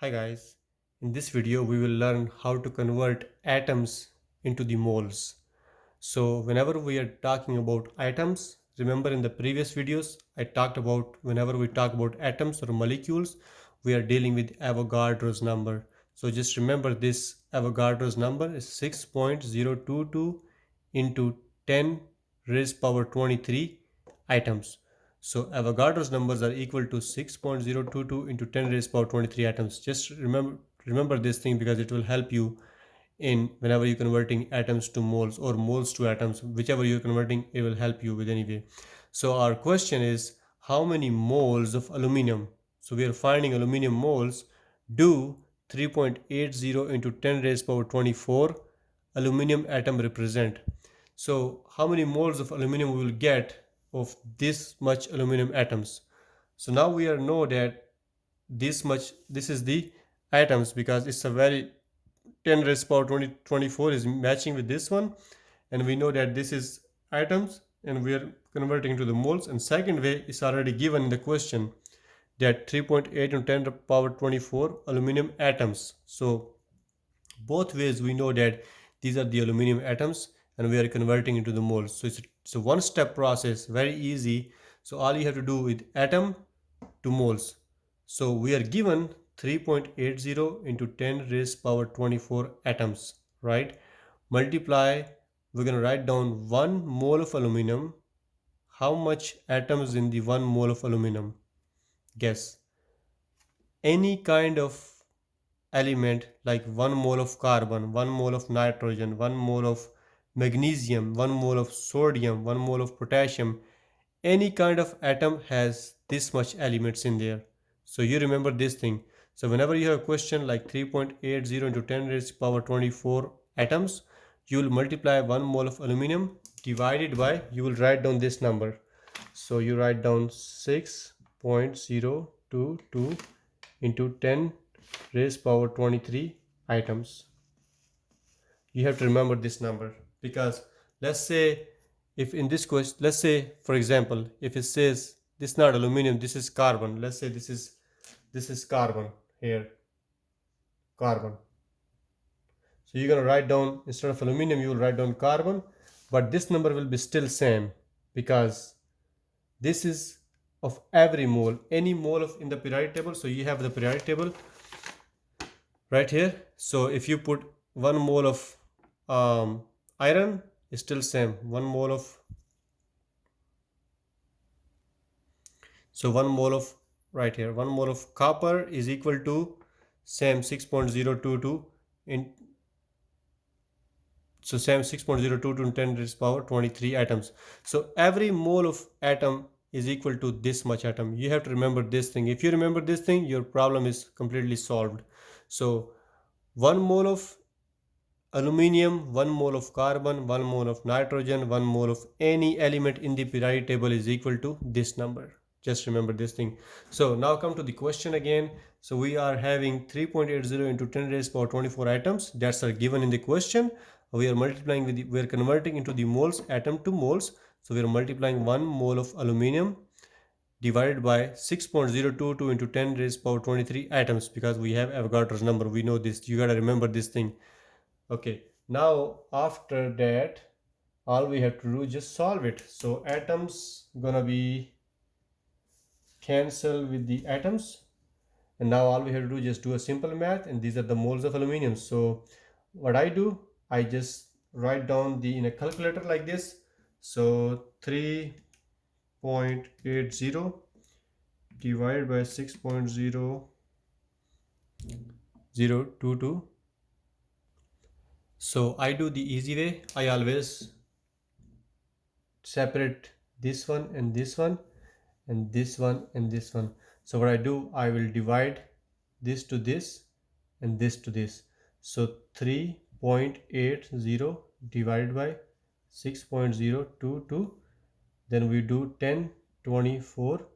Hi guys, in this video we will learn how to convert atoms into the moles. So whenever we are talking about atoms, remember in the previous videos I talked about whenever we talk about atoms or molecules, we are dealing with Avogadro's number. So just remember this Avogadro's number is 6.022 into 10 raised power 23 atoms. So Avogadro's numbers are equal to 6.022 into 10 raised power 23 atoms. Just remember this thing because it will help you in whenever you're converting atoms to moles or moles to atoms, whichever you're converting, it will help you with anyway. So our question is how many moles of aluminum, so we are finding aluminum moles, do 3.80 into 10 raised power 24 aluminum atom represent. So how many moles of aluminum we will get of this much aluminum atoms. So now we are know that this is the atoms because it's a very 10 raised power 24 is matching with this one, and we know that this is atoms and we are converting to the moles. And second way is already given in the question, that 3.8 into 10 power 24 aluminum atoms. So both ways we know that these are the aluminum atoms and we are converting into the moles. So it's a one step process, very easy. So all you have to do with atom to moles. So we are given 3.80 into 10 raised power 24 atoms, right? Multiply, we're going to write down 1 mole of aluminum. How much atoms in the 1 mole of aluminum? Guess. Any kind of element like 1 mole of carbon, 1 mole of nitrogen, 1 mole of magnesium, 1 mole of sodium, 1 mole of potassium, any kind of atom has this much elements in there. So you remember this thing. So whenever you have a question like 3.80 into 10 raised power 24 atoms, you will multiply 1 mole of aluminum divided by, you will write down this number. So you write down 6.022 into 10 raised power 23 items. You have to remember this number because let's say if in this question, let's say for example, if it says this is not aluminum, this is carbon. Let's say this is carbon here, carbon. So you're gonna write down, instead of aluminum, you will write down carbon, but this number will be still same because this is of every mole, any mole of in the periodic table. So you have the periodic table right here. So if you put 1 mole of iron, is still same. 1 mole of, so 1 mole of, right here, 1 mole of copper is equal to same 6.022 in, so same 6.022 in 10 raised power 23 atoms. So every mole of atom is equal to this much atom. You have to remember this thing. If you remember this thing, your problem is completely solved. So 1 mole of aluminium, 1 mole of carbon, 1 mole of nitrogen, 1 mole of any element in the periodic table is equal to this number. Just remember this thing. So now come to the question again. So we are having 3.80 into 10 raised power 24 atoms. That's are given in the question. We are multiplying with we are converting into the moles, atom to moles. So we are multiplying 1 mole of aluminium divided by 6.022 into 10 raised power 23 atoms because we have Avogadro's number. We know this. You gotta remember this thing. Okay, now after that, all we have to do is just solve it. So atoms gonna be cancel with the atoms, and now all we have to do is just do a simple math, and these are the moles of aluminum. So what I do, I just write down the in a calculator like this. So 3.80 divided by 6.022. So I do the easy way. I always separate this one and this one and this one and this one. So what I do, I will divide this to this and this to this. So 3.80 divided by 6.022, then we do 1024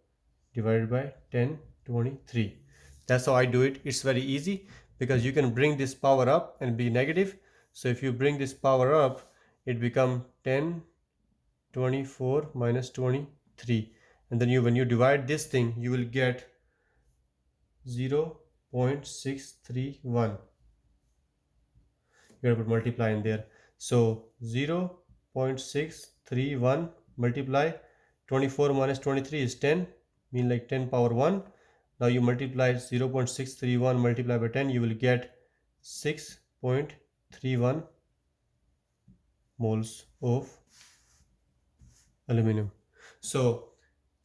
divided by 1023. That's how I do it. It's very easy because you can bring this power up and be negative. So if you bring this power up, it become 1024 minus 23, and then when you divide this thing, you will get 0 0.631. You have to multiply in there. So 0.631 multiply 24 minus 23 is 10, mean like 10 power 1. Now you multiply 0.631 multiplied by 10, you will get 6.31 moles of aluminum. So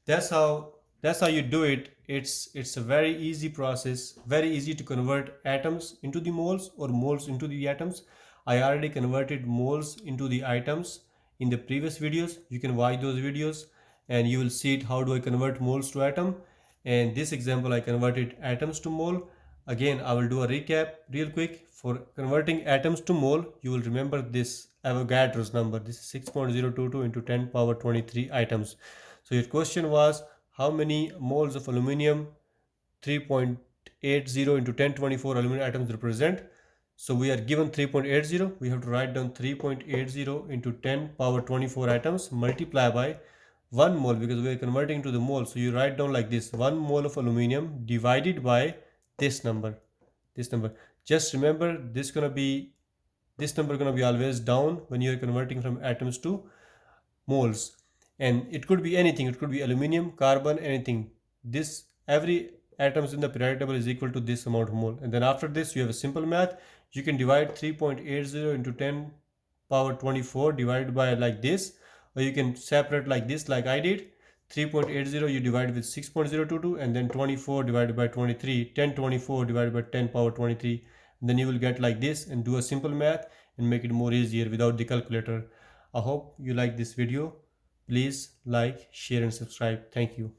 that's how you do it. It's a very easy process, very easy to convert atoms into the moles or moles into the atoms. I already converted moles into the atoms in the previous videos. You can watch those videos and you will see it, how do I convert moles to atom. And this example I converted atoms to mole. Again, I will do a recap real quick. For converting atoms to mole, you will remember this Avogadro's number. This is 6.022 into 10 power 23 atoms. So your question was, how many moles of aluminum 3.80 into 1024 aluminum atoms represent? So we are given 3.80. We have to write down 3.80 into 10 power 24 atoms multiply by 1 mole, because we are converting to the mole. So you write down like this: 1 mole of aluminum divided by this number. Just remember, this number gonna be always down when you are converting from atoms to moles. And it could be anything, it could be aluminum, carbon, anything. This, every atoms in the periodic table is equal to this amount of mole. And then after this you have a simple math. You can divide 3.80 into 10 power 24 divided by like this, or you can separate like this, like I did. 3.80 you divide with 6.022, and then 24 divided by 23, 1024 divided by 10 power 23. And then you will get like this, and do a simple math and make it more easier without the calculator. I hope you like this video. Please like, share and subscribe. Thank you.